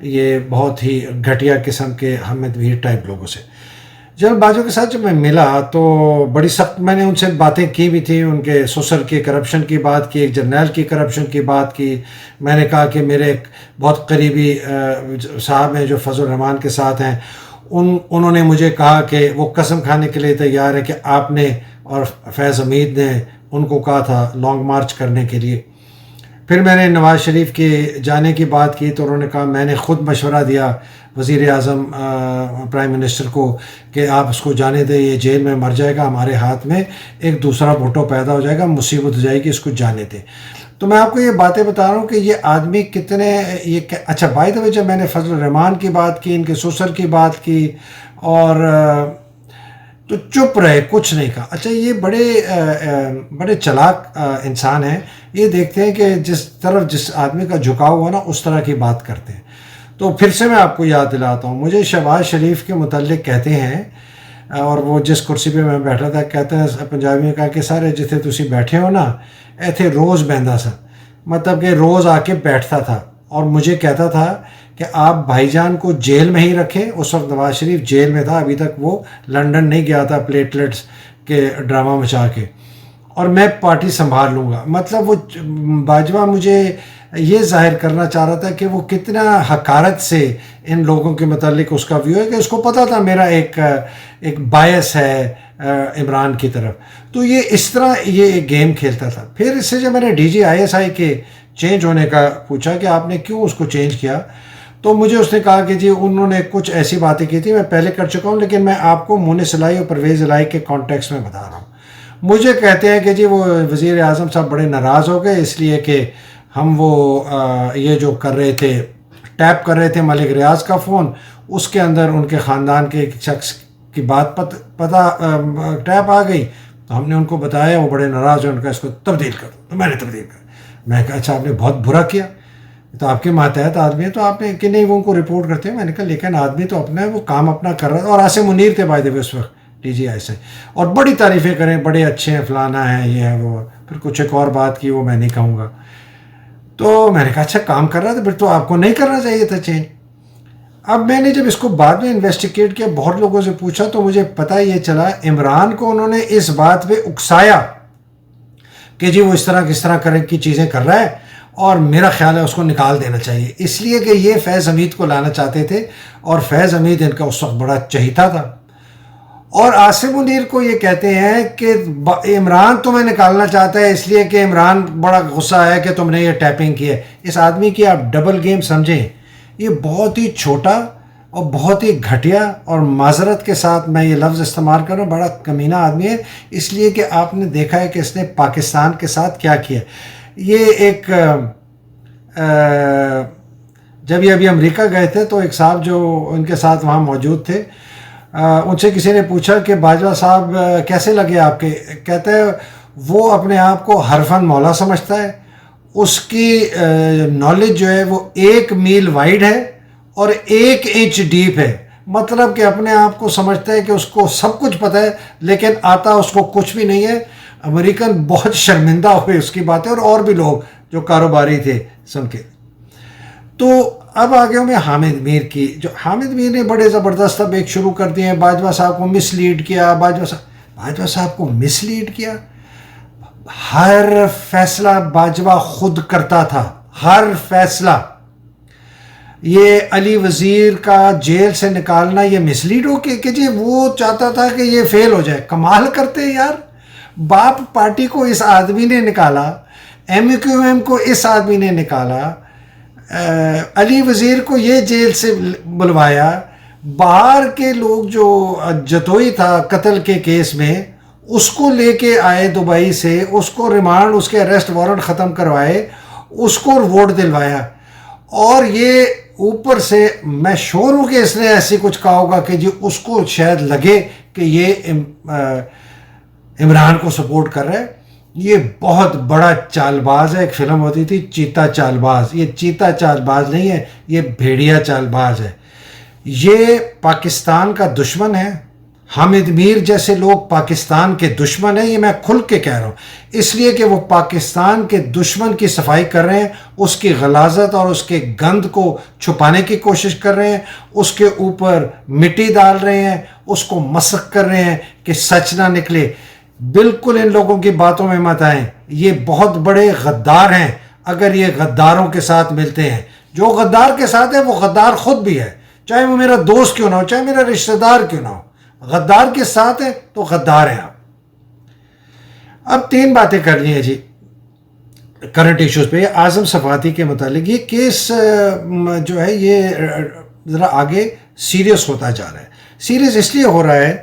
یہ بہت ہی گھٹیا قسم کے حامد میر ٹائپ لوگوں سے. جنرل باجوہ کے ساتھ جب میں ملا تو بڑی سخت میں نے ان سے باتیں کی بھی تھی، ان کے سسر کی کرپشن کی بات کی، ایک جرنیل کی کرپشن کی بات کی. میں نے کہا کہ میرے ایک بہت قریبی صاحب ہیں جو فضل الرحمان کے ساتھ ہیں، انہوں نے مجھے کہا کہ وہ قسم کھانے کے لیے تیار ہے کہ آپ نے اور فیض حمید نے ان کو کہا تھا لانگ مارچ کرنے کے لیے. پھر میں نے نواز شریف کے جانے کی بات کی تو انہوں نے کہا میں نے خود مشورہ دیا وزیر اعظم پرائم منسٹر کو کہ آپ اس کو جانے دیں، یہ جیل میں مر جائے گا، ہمارے ہاتھ میں ایک دوسرا بھٹو پیدا ہو جائے گا، مصیبت ہو جائے گی، اس کو جانے دیں. تو میں آپ کو یہ باتیں بتا رہا ہوں کہ یہ آدمی کتنے اچھا بائی دا وے جب میں نے فضل الرحمان کی بات کی، ان کے سسر کی بات کی اور تو چپ رہے، کچھ نہیں کہا. اچھا یہ بڑے چلاک انسان ہیں، یہ دیکھتے ہیں کہ جس طرف جس آدمی کا جھکاؤ ہو نا اس طرح کی بات کرتے ہیں. تو پھر سے میں آپ کو یاد دلاتا ہوں، مجھے شہباز شریف کے متعلق کہتے ہیں، اور وہ جس کرسی پہ میں بیٹھا تھا کہتے ہیں پنجابی میں کہا کہ سارے جتنے تسی بیٹھے ہو نا ایتھے روز بہندا سا، مطلب کہ روز آ کے بیٹھتا تھا اور مجھے کہتا تھا کہ آپ بھائی جان کو جیل میں ہی رکھیں. اس وقت نواز شریف جیل میں تھا، ابھی تک وہ لنڈن نہیں گیا تھا پلیٹلیٹس کے ڈرامہ مچا کے، اور میں پارٹی سنبھال لوں گا. مطلب وہ باجوہ مجھے یہ ظاہر کرنا چاہ رہا تھا کہ وہ کتنا حقارت سے ان لوگوں کے متعلق اس کا ویو ہے، کہ اس کو پتہ تھا میرا ایک بائس ہے عمران کی طرف. تو یہ اس طرح یہ ایک گیم کھیلتا تھا. پھر اس سے جب میں نے D G I S I کے چینج ہونے کا پوچھا کہ آپ نے کیوں اس کو چینج کیا، تو مجھے اس نے کہا کہ جی انہوں نے کچھ ایسی باتیں کی تھی، میں پہلے کر چکا ہوں، لیکن میں آپ کو مونس الائی اور پرویز الائی کے کانٹیکس میں بتا رہا ہوں. مجھے کہتے ہیں کہ جی وہ وزیر اعظم صاحب بڑے ناراض ہو گئے اس لیے کہ ہم وہ یہ جو کر رہے تھے، ٹیپ کر رہے تھے ملک ریاض کا فون، اس کے اندر ان کے خاندان کے ایک شخص کی بات پتہ ٹیپ آ گئی. تو ہم نے ان کو بتایا، وہ بڑے ناراض ہوئے، ان کا اس کو تبدیل کر دو. تو میں نے تبدیل کر. میں کہا اچھا آپ نے بہت برا کیا، تو آپ کے ماتحت آدمی ہے تو آپ نے کہ نہیں وہ ان کو رپورٹ کرتے ہیں. میں نے کہا لیکن آدمی تو اپنا ہے، وہ کام اپنا کر رہا تھا. اور عاصم منیر تھے بائی دا وے اس وقت ڈی جی آئی سے، اور بڑی تعریفیں کریں، بڑے اچھے ہیں، فلانا ہے، یہ ہے وہ. پھر کچھ ایک اور بات کی وہ میں نہیں کہوں گا. تو میں نے کہا اچھا کام کر رہا تھا، پھر تو آپ کو نہیں کرنا چاہیے تھا چینج. اب میں نے جب اس کو بعد میں انویسٹیگیٹ کیا، بہت لوگوں سے پوچھا، تو مجھے پتہ یہ چلا عمران کو انہوں نے اس بات پہ اکسایا کہ جی وہ اس طرح کرنے کی چیزیں کر رہا ہے اور میرا خیال ہے اس کو نکال دینا چاہیے، اس لیے کہ یہ فیض حمید کو لانا چاہتے تھے اور فیض حمید ان کا اس وقت بڑا چہیتا تھا. اور عاصم منیر کو یہ کہتے ہیں کہ عمران تمہیں نکالنا چاہتا ہے اس لیے کہ عمران بڑا غصہ ہے کہ تم نے یہ ٹیپنگ کی ہے. اس آدمی کی آپ ڈبل گیم سمجھیں. یہ بہت ہی چھوٹا اور بہت ہی گھٹیا، اور معذرت کے ساتھ میں یہ لفظ استعمال کر رہا ہوں، بڑا کمینہ آدمی ہے، اس لیے کہ آپ نے دیکھا ہے کہ اس نے پاکستان کے ساتھ کیا کیا. یہ ایک جب یہ ابھی امریکہ گئے تھے تو ایک صاحب جو ان کے ساتھ وہاں موجود تھے، ان سے کسی نے پوچھا کہ باجوہ صاحب کیسے لگے آپ کے. کہتے ہیں وہ اپنے آپ کو حرفاً مولا سمجھتا ہے، اس کی نالج جو ہے وہ 1 میل وائڈ ہے اور 1 انچ ڈیپ ہے. مطلب کہ اپنے آپ کو سمجھتا ہے کہ اس کو سب کچھ پتہ ہے لیکن آتا اس کو کچھ بھی نہیں ہے. امریکن بہت شرمندہ ہوئے اس کی باتیں، اور بھی لوگ جو کاروباری تھے سن کے. تو اب آگے ہوں میں حامد میر کی. جو حامد میر نے بڑے زبردست اب ایک شروع کر دیے ہیں، باجوہ صاحب کو مس لیڈ کیا. باجوہ صاحب کو مس لیڈ کیا. ہر فیصلہ باجوہ خود کرتا تھا، ہر فیصلہ. یہ علی وزیر کا جیل سے نکالنا یہ مس لیڈ ہو کہ جی وہ چاہتا تھا کہ یہ فیل ہو جائے. کمال کرتے ہیں یار. باپ پارٹی کو اس آدمی نے نکالا، ایم کیو ایم کو اس آدمی نے نکالا، علی وزیر کو یہ جیل سے بلوایا. باہر کے لوگ جو جتوئی تھا قتل کے کیس میں، اس کو لے کے آئے دبئی سے، اس کو ریمانڈ، اس کے اریسٹ وارنٹ ختم کروائے، اس کو ووٹ دلوایا. اور یہ اوپر سے میں شور ہوں کہ اس نے ایسی کچھ کہا ہوگا کہ جی اس کو شاید لگے کہ یہ عمران کو سپورٹ کر رہا ہے. یہ بہت بڑا چال باز ہے. ایک فلم ہوتی تھی چیتا چال باز. یہ چیتا چال باز نہیں ہے، یہ بھیڑیا چال باز ہے. یہ پاکستان کا دشمن ہے حامد میر جیسے لوگ پاکستان کے دشمن ہیں، یہ میں کھل کے کہہ رہا ہوں، اس لیے کہ وہ پاکستان کے دشمن کی صفائی کر رہے ہیں، اس کی غلاظت اور اس کے گند کو چھپانے کی کوشش کر رہے ہیں، اس کے اوپر مٹی ڈال رہے ہیں، اس کو مسخ کر رہے ہیں کہ سچ نہ نکلے۔ بالکل ان لوگوں کی باتوں میں مت آئیں، یہ بہت بڑے غدار ہیں اگر یہ غداروں کے ساتھ ملتے ہیں۔ جو غدار کے ساتھ ہے وہ غدار خود بھی ہے، چاہے وہ میرا دوست کیوں نہ ہو، چاہے میرا رشتہ دار کیوں نہ ہو، غدار کے ساتھ ہیں تو غدار ہیں آپ۔ اب 3 باتیں کرنی ہیں جی کرنٹ ایشوز پہ۔ اعظم صفاتی کے متعلق یہ کیس جو ہے یہ ذرا آگے سیریس ہوتا جا رہا ہے۔ سیریس اس لیے ہو رہا ہے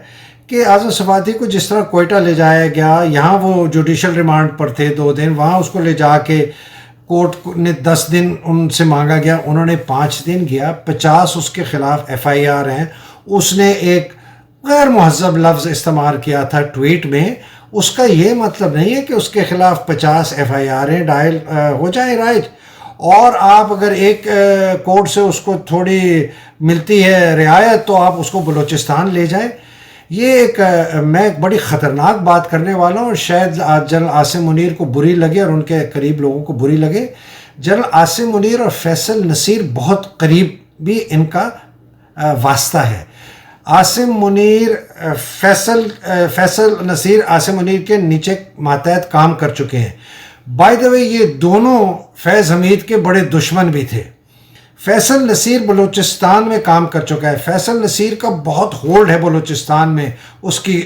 کہ اعظم صفاتی کو جس طرح کوئٹہ لے جایا گیا، یہاں وہ جوڈیشل ریمانڈ پر تھے 2 دن، وہاں اس کو لے جا کے کورٹ نے 10 دن ان سے مانگا گیا، انہوں نے 5 دن گیا، 50 اس کے خلاف FIR ہیں۔ اس نے ایک غیر مہذب لفظ استعمال کیا تھا ٹویٹ میں، اس کا یہ مطلب نہیں ہے کہ اس کے خلاف 50 FIR ہیں ڈائل ہو جائیں رائٹ، اور آپ اگر ایک کورٹ سے اس کو تھوڑی ملتی ہے رعایت تو آپ اس کو بلوچستان لے جائیں۔ یہ ایک میں ایک بڑی خطرناک بات کرنے والا ہوں، اور شاید جنرل عاصم منیر کو بری لگے اور ان کے قریب لوگوں کو بری لگے۔ جنرل عاصم منیر اور فیصل نصیر بہت قریب بھی ان کا واسطہ ہے۔ عاصم منیر فیصل نصیر عاصم منیر کے نیچے ماتحت کام کر چکے ہیں۔ بائی دا وے یہ دونوں فیض حمید کے بڑے دشمن بھی تھے۔ فیصل نصیر بلوچستان میں کام کر چکا ہے، فیصل نصیر کا بہت ہولڈ ہے بلوچستان میں، اس کی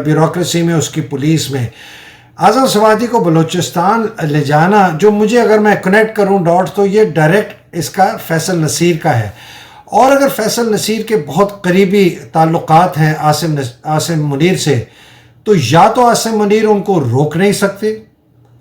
بیوروکریسی میں، اس کی پولیس میں۔ اعظم صفاتی کو بلوچستان لے جانا، جو مجھے اگر میں کنیکٹ کروں ڈاٹ تو یہ ڈائریکٹ اس کا فیصل نصیر کا ہے، اور اگر فیصل نصیر کے بہت قریبی تعلقات ہیں عاصم منیر سے، تو یا تو عاصم منیر ان کو روک نہیں سکتے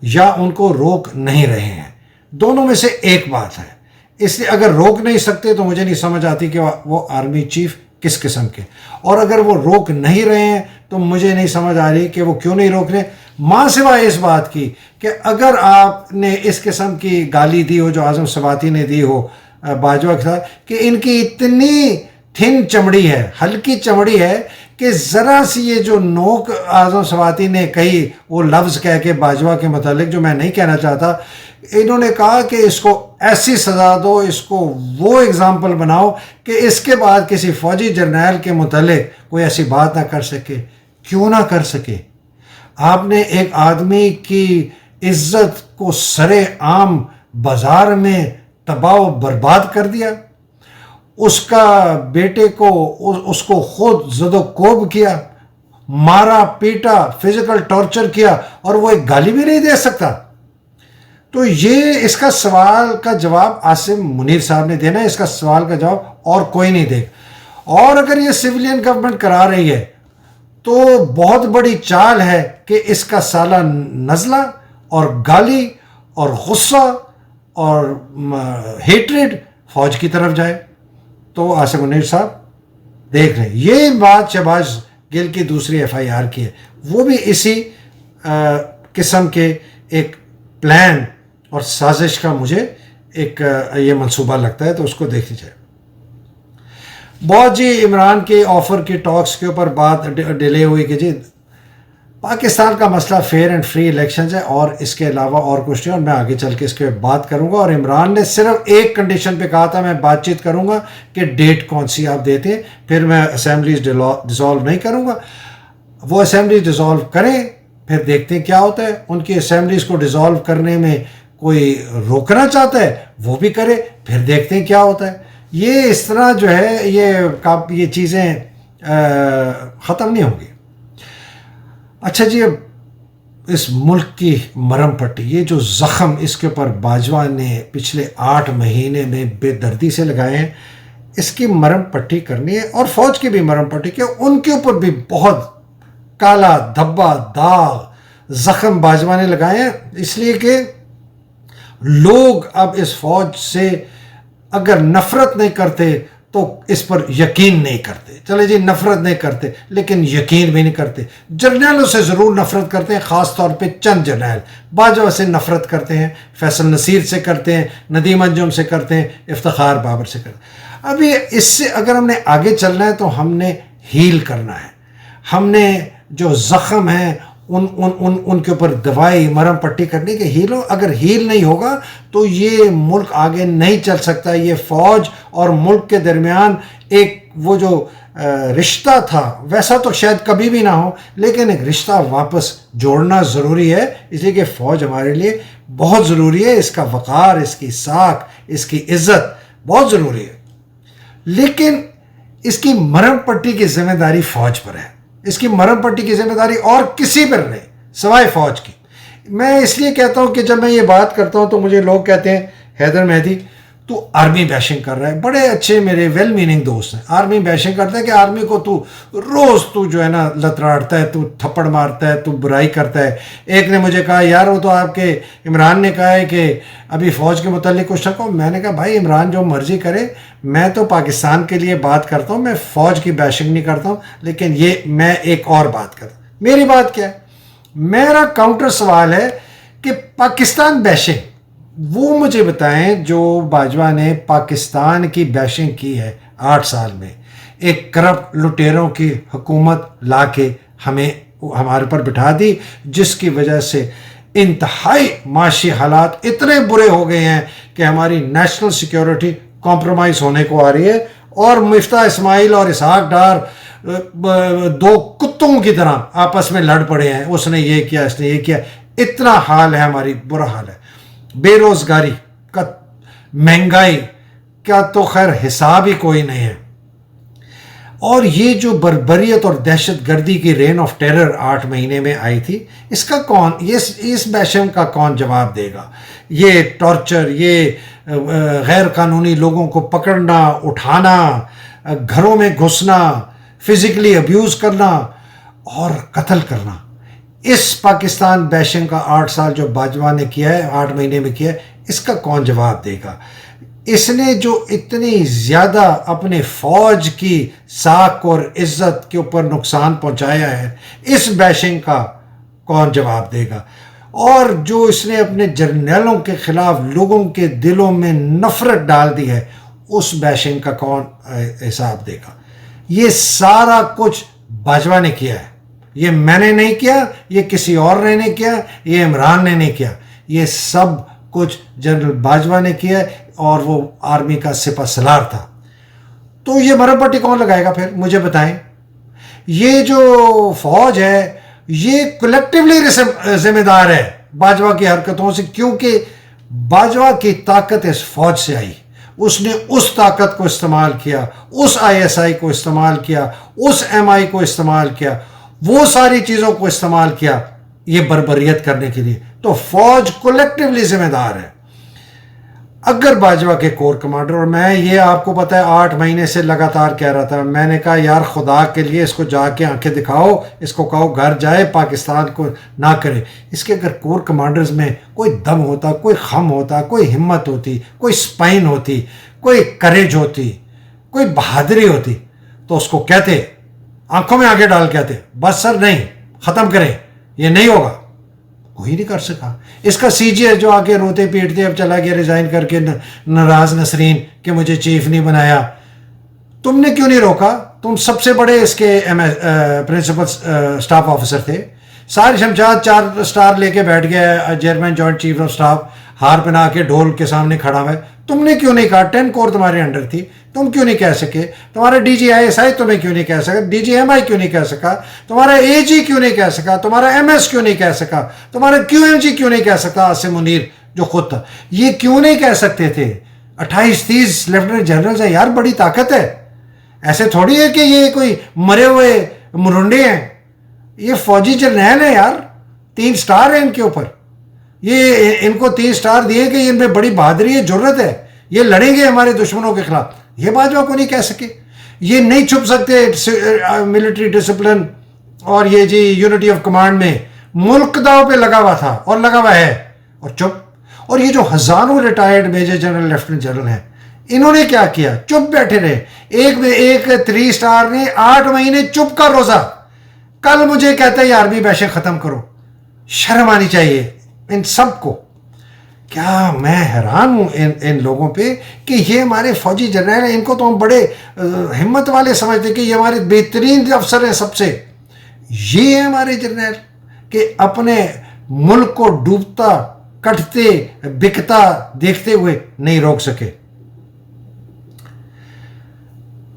یا ان کو روک نہیں رہے ہیں، دونوں میں سے ایک بات ہے۔ اس لیے اگر روک نہیں سکتے تو مجھے نہیں سمجھ آتی کہ وہ آرمی چیف کس قسم کے، اور اگر وہ روک نہیں رہے ہیں تو مجھے نہیں سمجھ آ رہی کہ وہ کیوں نہیں روک رہے، ماں سوائے اس بات کی کہ اگر آپ نے اس قسم کی گالی دی ہو جو اعظم صفاتی نے دی ہو باجوہ کے ساتھ، کہ ان کی اتنی تھن چمڑی ہے، ہلکی چمڑی ہے کہ ذرا سی یہ جو نوک اعظم صفاتی نے کہی وہ لفظ کہہ کے باجوہ کے متعلق جو میں نہیں کہنا چاہتا، انہوں نے کہا کہ اس کو ایسی سزا دو، اس کو وہ اگزامپل بناؤ کہ اس کے بعد کسی فوجی جرنیل کے متعلق کوئی ایسی بات نہ کر سکے۔ کیوں نہ کر سکے؟ آپ نے ایک آدمی کی عزت کو سرے عام بازار میں تباہ و برباد کر دیا، اس کا بیٹے کو اس کو خود زد و کوب کیا، مارا پیٹا، فزیکل ٹارچر کیا، اور وہ ایک گالی بھی نہیں دے سکتا۔ تو یہ اس کا سوال کا جواب عاصم منیر صاحب نے دینا ہے، اس کا سوال کا جواب اور کوئی نہیں دے گا۔ اور اگر یہ سویلین گورنمنٹ کرا رہی ہے تو بہت بڑی چال ہے کہ اس کا سالہ نزلہ اور گالی اور غصہ اور ہیٹریڈ فوج کی طرف جائے۔ تو عاصم منیر صاحب دیکھ رہے ہیں، یہ بات شہباز گل کی دوسری FIR کی ہے، وہ بھی اسی قسم کے ایک پلان اور سازش کا مجھے ایک یہ منصوبہ لگتا ہے، تو اس کو دیکھی جائے۔ بہت جی عمران کے آفر کی ٹاکس کے اوپر بات ڈیلے ہوئی کہ جی پاکستان کا مسئلہ فیئر اینڈ فری الیکشنز ہے، اور اس کے علاوہ اور کچھ نہیں، اور میں آگے چل کے اس کے بات کروں گا۔ اور عمران نے صرف ایک کنڈیشن پہ کہا تھا میں بات چیت کروں گا کہ ڈیٹ کون سی آپ دیتے ہیں، پھر میں اسمبلیز ڈیزالو نہیں کروں گا۔ وہ اسمبلیز ڈیزالو کریں، پھر دیکھتے ہیں کیا ہوتا ہے۔ ان کی اسمبلیز کو ڈیزالو کرنے میں کوئی روکنا چاہتا ہے وہ بھی کرے، پھر دیکھتے ہیں کیا ہوتا ہے۔ یہ اس طرح جو ہے یہ چیزیں ختم نہیں ہوں گی۔ اچھا جی، اب اس ملک کی مرم پٹی، یہ جو زخم اس کے اوپر باجوہ نے پچھلے 8 مہینے میں بے دردی سے لگائے ہیں، اس کی مرم پٹی کرنی ہے، اور فوج کی بھی مرم پٹی کہ ان کے اوپر بھی بہت کالا دھبا داغ زخم باجوہ نے لگائے ہیں، اس لیے کہ لوگ اب اس فوج سے اگر نفرت نہیں کرتے تو اس پر یقین نہیں کرتے۔ چلے جی نفرت نہیں کرتے لیکن یقین بھی نہیں کرتے۔ جرنیلوں سے ضرور نفرت کرتے ہیں، خاص طور پہ چند جرنیل باجوہ سے نفرت کرتے ہیں، فیصل نصیر سے کرتے ہیں، ندیم انجم سے کرتے ہیں، افتخار بابر سے کرتے ہیں۔ ابھی اس سے اگر ہم نے آگے چلنا ہے تو ہم نے ہیل کرنا ہے۔ ہم نے جو زخم ہیں ان کے اوپر دوائی مرہم پٹی کرنے کے ہیل اگر ہیل نہیں ہوگا تو یہ ملک آگے نہیں چل سکتا. یہ فوج اور ملک کے درمیان ایک وہ جو رشتہ تھا ویسا تو شاید کبھی بھی نہ ہو، لیکن ایک رشتہ واپس جوڑنا ضروری ہے. اس لیے کہ فوج ہمارے لیے بہت ضروری ہے، اس کا وقار، اس کی ساکھ، اس کی عزت بہت ضروری ہے. لیکن اس کی مرہم پٹی کی ذمہ داری فوج پر ہے. اس کی مرہم پٹی کی ذمہ داری اور کسی پر نہیں سوائے فوج کی. میں اس لیے کہتا ہوں کہ جب میں یہ بات کرتا ہوں تو مجھے لوگ کہتے ہیں حیدر مہدی تو آرمی بیشنگ کر رہا ہے. بڑے اچھے میرے ویل میننگ دوست ہیں، آرمی بیشنگ کرتا ہے کہ آرمی کو تو روز تو جو ہے نا لتراڑتا ہے، تو تھپڑ مارتا ہے، تو برائی کرتا ہے. ایک نے مجھے کہا یار وہ تو آپ کے عمران نے کہا ہے کہ ابھی فوج کے متعلق کچھ نہ کہو. میں نے کہا بھائی عمران جو مرضی کرے، میں تو پاکستان کے لیے بات کرتا ہوں، میں فوج کی بیشنگ نہیں کرتا ہوں. لیکن یہ میں ایک اور بات کرتا ہوں. میری بات کیا ہے؟ میرا کاؤنٹر سوال ہے کہ پاکستان بیشنگ وہ مجھے بتائیں جو باجوہ نے پاکستان کی بیشنگ کی ہے 8 سال میں، ایک کرپٹ لٹیروں کی حکومت لا کے ہمارے پر بٹھا دی، جس کی وجہ سے انتہائی معاشی حالات اتنے برے ہو گئے ہیں کہ ہماری نیشنل سیکیورٹی کمپرومائز ہونے کو آ رہی ہے. اور مفتاح اسماعیل اور اسحاق ڈار دو کتوں کی طرح آپس میں لڑ پڑے ہیں، اس نے یہ کیا، اس نے یہ کیا. اتنا حال ہے، ہماری برا حال ہے. بے روزگاری کا، مہنگائی کا تو خیر حساب ہی کوئی نہیں ہے. اور یہ جو بربریت اور دہشت گردی کی رین آف ٹیرر 8 مہینے میں آئی تھی، اس کا کون، اس بیشنگ کا کون جواب دے گا؟ یہ ٹارچر، یہ غیر قانونی لوگوں کو پکڑنا، اٹھانا، گھروں میں گھسنا، فزیکلی ابیوز کرنا اور قتل کرنا، اس پاکستان بیشنگ کا 8 سال جو باجوہ نے کیا ہے، 8 مہینے میں کیا ہے، اس کا کون جواب دے گا؟ اس نے جو اتنی زیادہ اپنے فوج کی ساکھ اور عزت کے اوپر نقصان پہنچایا ہے، اس بیشنگ کا کون جواب دے گا؟ اور جو اس نے اپنے جرنیلوں کے خلاف لوگوں کے دلوں میں نفرت ڈال دی ہے، اس بیشنگ کا کون حساب دے گا؟ یہ سارا کچھ باجوہ نے کیا ہے. یہ میں نے نہیں کیا، یہ کسی اور نے نہیں کیا، یہ عمران نے نہیں کیا، یہ سب کچھ جنرل باجوہ نے کیا اور وہ آرمی کا سپہ سالار تھا. تو یہ مرہم پٹی کون لگائے گا پھر؟ مجھے بتائیں. یہ جو فوج ہے یہ کلیکٹیولی ذمہ دار ہے باجوہ کی حرکتوں سے، کیونکہ باجوہ کی طاقت اس فوج سے آئی. اس نے اس طاقت کو استعمال کیا، اس ISI کو استعمال کیا، اس MI کو استعمال کیا، وہ ساری چیزوں کو استعمال کیا یہ بربریت کرنے کے لیے. تو فوج کولیکٹیولی ذمہ دار ہے. اگر باجوہ کے کور کمانڈر، اور میں یہ آپ کو پتہ ہے 8 مہینے سے لگاتار کہہ رہا تھا، میں نے کہا یار خدا کے لیے اس کو جا کے آنکھیں دکھاؤ، اس کو کہو گھر جائے، پاکستان کو نہ کرے. اس کے اگر کور کمانڈرز میں کوئی دم ہوتا، کوئی خم ہوتا، کوئی ہمت ہوتی، کوئی سپائن ہوتی، کوئی کریج ہوتی، کوئی بہادری ہوتی، تو اس کو کہتے، آنکھوں میں آگے ڈال کہتے بس سر نہیں، ختم کریں، یہ نہیں ہوگا. کوئی نہیں کر سکا. اس کا CGS جو آگے روتے پیٹتے اب چلا گیا ریزائن کر کے، ناراض نسرین کہ مجھے چیف نہیں بنایا. تم نے کیوں نہیں روکا؟ تم سب سے بڑے اس کے پرنسپل سٹاف آفیسر تھے. سارے شمشاد 4 سٹار لے کے بیٹھ گیا chairman joint chief of staff, ہار پہنا کے ڈھول کے سامنے کھڑا ہوا ہے. تم نے کیوں نہیں کہا؟ 10 کور تمہارے انڈر تھی، تم کیوں نہیں کہہ سکے؟ تمہارا DG ISI تمہیں کیوں نہیں کہہ سکا؟ DG MI کیوں نہیں کہہ سکا؟ تمہارا AG کیوں نہیں کہہ سکا؟ تمہارا MS کیوں نہیں کہہ سکا؟ تمہارا QMG کیوں نہیں کہہ سکتا؟ عاصم منیر جو خود تھا، یہ کیوں نہیں کہہ سکتے تھے؟ 28-30 لیفٹیننٹ جنرلز ہیں یار، بڑی طاقت ہے. ایسے تھوڑی ہے کہ یہ کوئی مرے ہوئے مرنڈے ہیں، یہ فوجی جرنیل ہیں یار. 3 سٹار ہیں ان کے اوپر. یہ ان کو 3 سٹار دیے کہ ان میں بڑی بہادری ہے، جرت ہے، یہ لڑیں گے ہمارے دشمنوں کے خلاف. یہ باجوہ کو نہیں کہہ سکے. یہ نہیں چھپ سکتے ملٹری ڈسپلن اور یہ جی یونٹی آف کمانڈ میں. ملک داؤ پہ لگا ہوا تھا اور لگا ہوا ہے، اور چپ. اور یہ جو ہزاروں retired major general lieutenant general ہیں، انہوں نے کیا کیا؟ چپ بیٹھے رہے. ایک 3 سٹار نے 8 مہینے چپ کا روزہ. کل مجھے کہتا ہے یہ آرمی بیشنگ ختم کرو. شرم آنی چاہیے ان سب کو. کیا میں حیران ہوں ان لوگوں پہ کہ یہ ہمارے فوجی جرنیل ہیں، ان کو تو ہم بڑے ہمت والے سمجھتے کہ یہ ہمارے بہترین افسر ہیں سب سے. یہ ہے ہمارے جرنیل کہ اپنے ملک کو ڈوبتا کٹتے بکتا دیکھتے ہوئے نہیں روک سکے.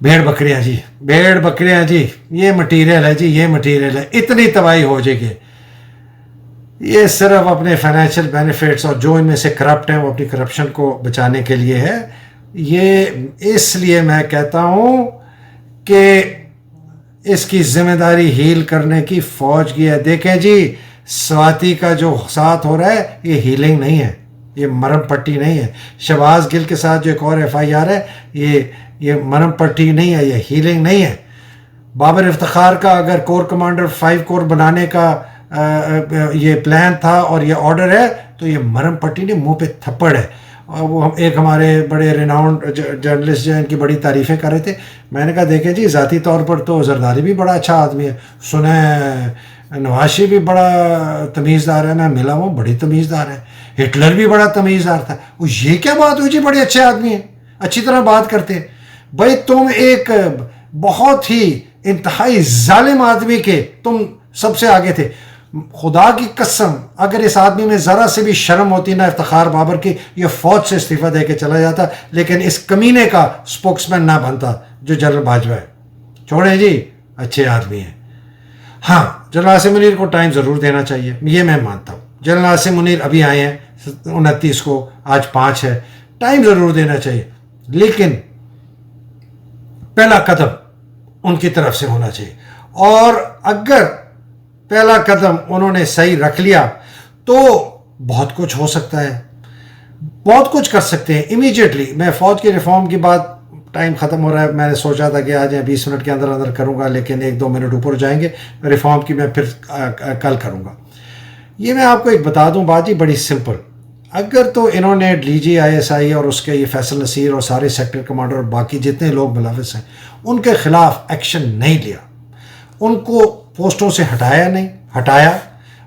بھیڑ بکریاں جی، بھیڑ بکریاں جی، یہ مٹیریل ہے جی، یہ مٹیریل ہے. اتنی تباہی ہو جائے گی. یہ صرف اپنے فائنینشیل بینیفٹس اور جو ان میں سے کرپٹ ہیں وہ اپنی کرپشن کو بچانے کے لیے ہے. یہ اس لیے میں کہتا ہوں کہ اس کی ذمہ داری ہیل کرنے کی فوج کی ہے. دیکھیں جی، سواتی کا جو ساتھ ہو رہا ہے یہ ہیلنگ نہیں ہے، یہ مرم پٹی نہیں ہے. شہباز گل کے ساتھ جو ایک اور ایف آئی آر ہے، یہ مرم پٹی نہیں ہے، یہ ہیلنگ نہیں ہے. بابر افتخار کا اگر کور کمانڈر 5 کور بنانے کا یہ پلان تھا اور یہ آرڈر ہے تو یہ مرم پٹی نے منہ پہ تھپڑ ہے. اور وہ ایک ہمارے بڑے ریناؤنڈ جرنلسٹ جو ہیں ان کی بڑی تعریفیں کر رہے تھے. میں نے کہا دیکھیں جی، ذاتی طور پر تو زرداری بھی بڑا اچھا آدمی ہے، سنیں نواز شریف بھی بڑا تمیزدار ہے، میں ملا ہوں بڑی تمیزدار ہے، ہٹلر بھی بڑا تمیزدار تھا. وہ یہ کیا بات ہوئی جی، بڑے اچھے آدمی ہیں، اچھی طرح بات کرتے ہیں. بھائی تم ایک بہت ہی انتہائی ظالم آدمی کے تم سب سے آگے تھے. خدا کی قسم اگر اس آدمی میں ذرا سے بھی شرم ہوتی نا افتخار بابر کی، یہ فوج سے استعفیٰ دے کے چلا جاتا، لیکن اس کمینے کا سپوکس مین نہ بنتا جو جنرل باجوہ ہے. چھوڑیں جی، اچھے آدمی ہیں. ہاں، جنرل عاصم منیر کو ٹائم ضرور دینا چاہیے، یہ میں مانتا ہوں. جنرل عاصم منیر ابھی آئے ہیں 29 کو، آج 5 ہے، ٹائم ضرور دینا چاہیے، لیکن پہلا قدم ان کی طرف سے ہونا چاہیے. اور اگر پہلا قدم انہوں نے صحیح رکھ لیا تو بہت کچھ ہو سکتا ہے، بہت کچھ کر سکتے ہیں امیجیٹلی. میں فوج کی ریفارم کی بات، ٹائم ختم ہو رہا ہے، میں نے سوچا تھا کہ آج 20 منٹ کے اندر اندر کروں گا، لیکن 1-2 منٹ اوپر جائیں گے. ریفارم کی میں پھر کل کروں گا. یہ میں آپ کو ایک بتا دوں بات جی، بڑی سمپل. اگر تو انہوں نے D G I S I اور اس کے یہ فیصل نصیر اور سارے سیکٹر کمانڈر اور باقی جتنے لوگ ملوث ہیں ان کے خلاف ایکشن نہیں لیا، ان کو پوسٹوں سے ہٹایا،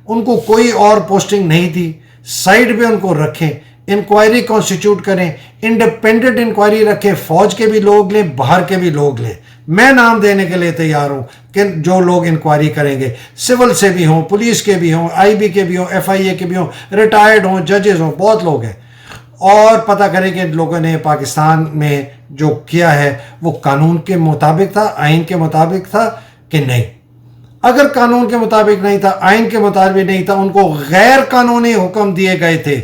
ان کو کوئی اور پوسٹنگ نہیں دی، سائڈ پہ ان کو رکھیں، انکوائری کانسٹیٹیوٹ کریں، انڈیپینڈنٹ انکوائری رکھیں، فوج کے بھی لوگ لیں، باہر کے بھی لوگ لیں. میں نام دینے کے لیے تیار ہوں کہ جو لوگ انکوائری کریں گے، سول سے بھی ہوں، پولیس کے بھی ہوں، آئی بی کے بھی ہوں، ایف آئی اے کے بھی ہوں، ریٹائرڈ ہوں، ججز ہوں، بہت لوگ ہیں. اور پتہ کریں کہ لوگوں نے پاکستان میں جو کیا ہے وہ قانون کے مطابق تھا، آئین کے مطابق تھا کہ نہیں. اگر قانون کے مطابق نہیں تھا، آئین کے مطابق نہیں تھا، ان کو غیر قانونی حکم دیے گئے تھے،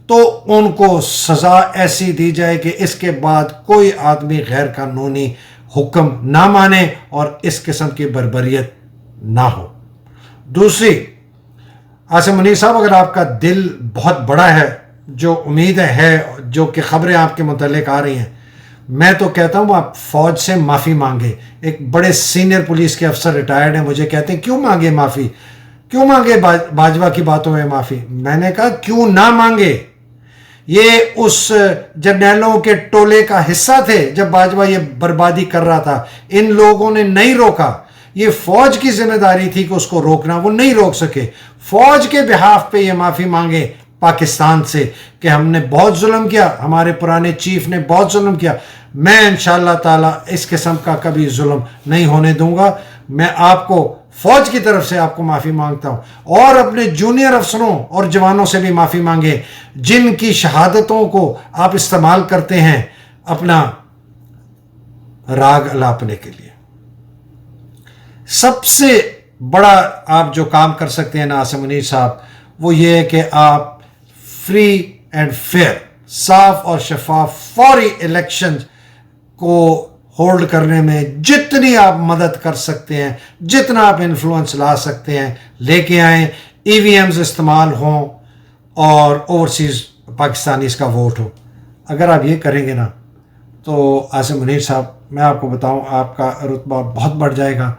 تو ان کو سزا ایسی دی جائے کہ اس کے بعد کوئی آدمی غیر قانونی حکم نہ مانے اور اس قسم کی بربریت نہ ہو. دوسری، عاصم منیر صاحب، اگر آپ کا دل بہت بڑا ہے، جو امید ہے، جو کہ خبریں آپ کے متعلق آ رہی ہیں، میں تو کہتا ہوں آپ فوج سے معافی مانگے. ایک بڑے سینئر پولیس کے افسر ریٹائرڈ ہیں، مجھے کہتے ہیں کیوں مانگے معافی، کیوں مانگے باجوہ کی باتوں میں معافی. میں نے کہا کیوں نہ مانگے، یہ اس جرنیلوں کے ٹولے کا حصہ تھے جب باجوہ یہ بربادی کر رہا تھا. ان لوگوں نے نہیں روکا، یہ فوج کی ذمہ داری تھی کہ اس کو روکنا، وہ نہیں روک سکے. فوج کے بہاف پہ یہ معافی مانگے پاکستان سے کہ ہم نے بہت ظلم کیا، ہمارے پرانے چیف نے بہت ظلم کیا. میں انشاءاللہ تعالی اس قسم کا کبھی ظلم نہیں ہونے دوں گا. میں آپ کو فوج کی طرف سے آپ کو معافی مانگتا ہوں، اور اپنے جونیئر افسروں اور جوانوں سے بھی معافی مانگے جن کی شہادتوں کو آپ استعمال کرتے ہیں اپنا راگ الاپنے کے لیے. سب سے بڑا آپ جو کام کر سکتے ہیں نا عاصم منیر صاحب، وہ یہ ہے کہ آپ فری اینڈ فیئر، صاف اور شفاف فوری الیکشن کو ہولڈ کرنے میں جتنی آپ مدد کر سکتے ہیں، جتنا آپ انفلوئنس لا سکتے ہیں لے کے آئیں. ای وی ایمز استعمال ہوں اور اوورسیز پاکستانیز کا ووٹ ہو. اگر آپ یہ کریں گے نا تو عاصم منیر صاحب، میں آپ کو بتاؤں آپ کا رتبہ بہت بڑھ جائے گا.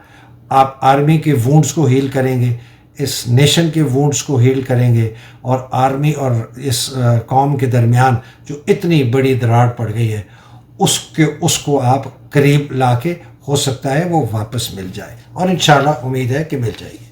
آپ آرمی کے وونڈز کو ہیل کریں گے، اس نیشن کے وونڈز کو ہیل کریں گے، اور آرمی اور اس قوم کے درمیان جو اتنی بڑی دراڑ پڑ گئی ہے اس کو آپ قریب لا کے، ہو سکتا ہے وہ واپس مل جائے، اور انشاءاللہ امید ہے کہ مل جائے گی.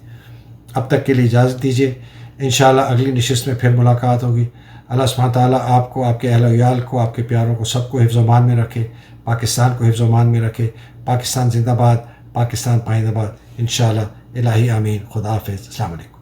اب تک کے لیے اجازت دیجیے، انشاءاللہ اگلی نشست میں پھر ملاقات ہوگی. اللہ سبحانہ تعالیٰ آپ کو، آپ کے اہل و عیال کو، آپ کے پیاروں کو، سب کو حفظ و امان میں رکھے، پاکستان کو حفظ و امان میں رکھے. پاکستان زندہ باد، پاکستان پائندہ باد. انشاءاللہ الہی آمین. خدا حافظ. السلام علیکم.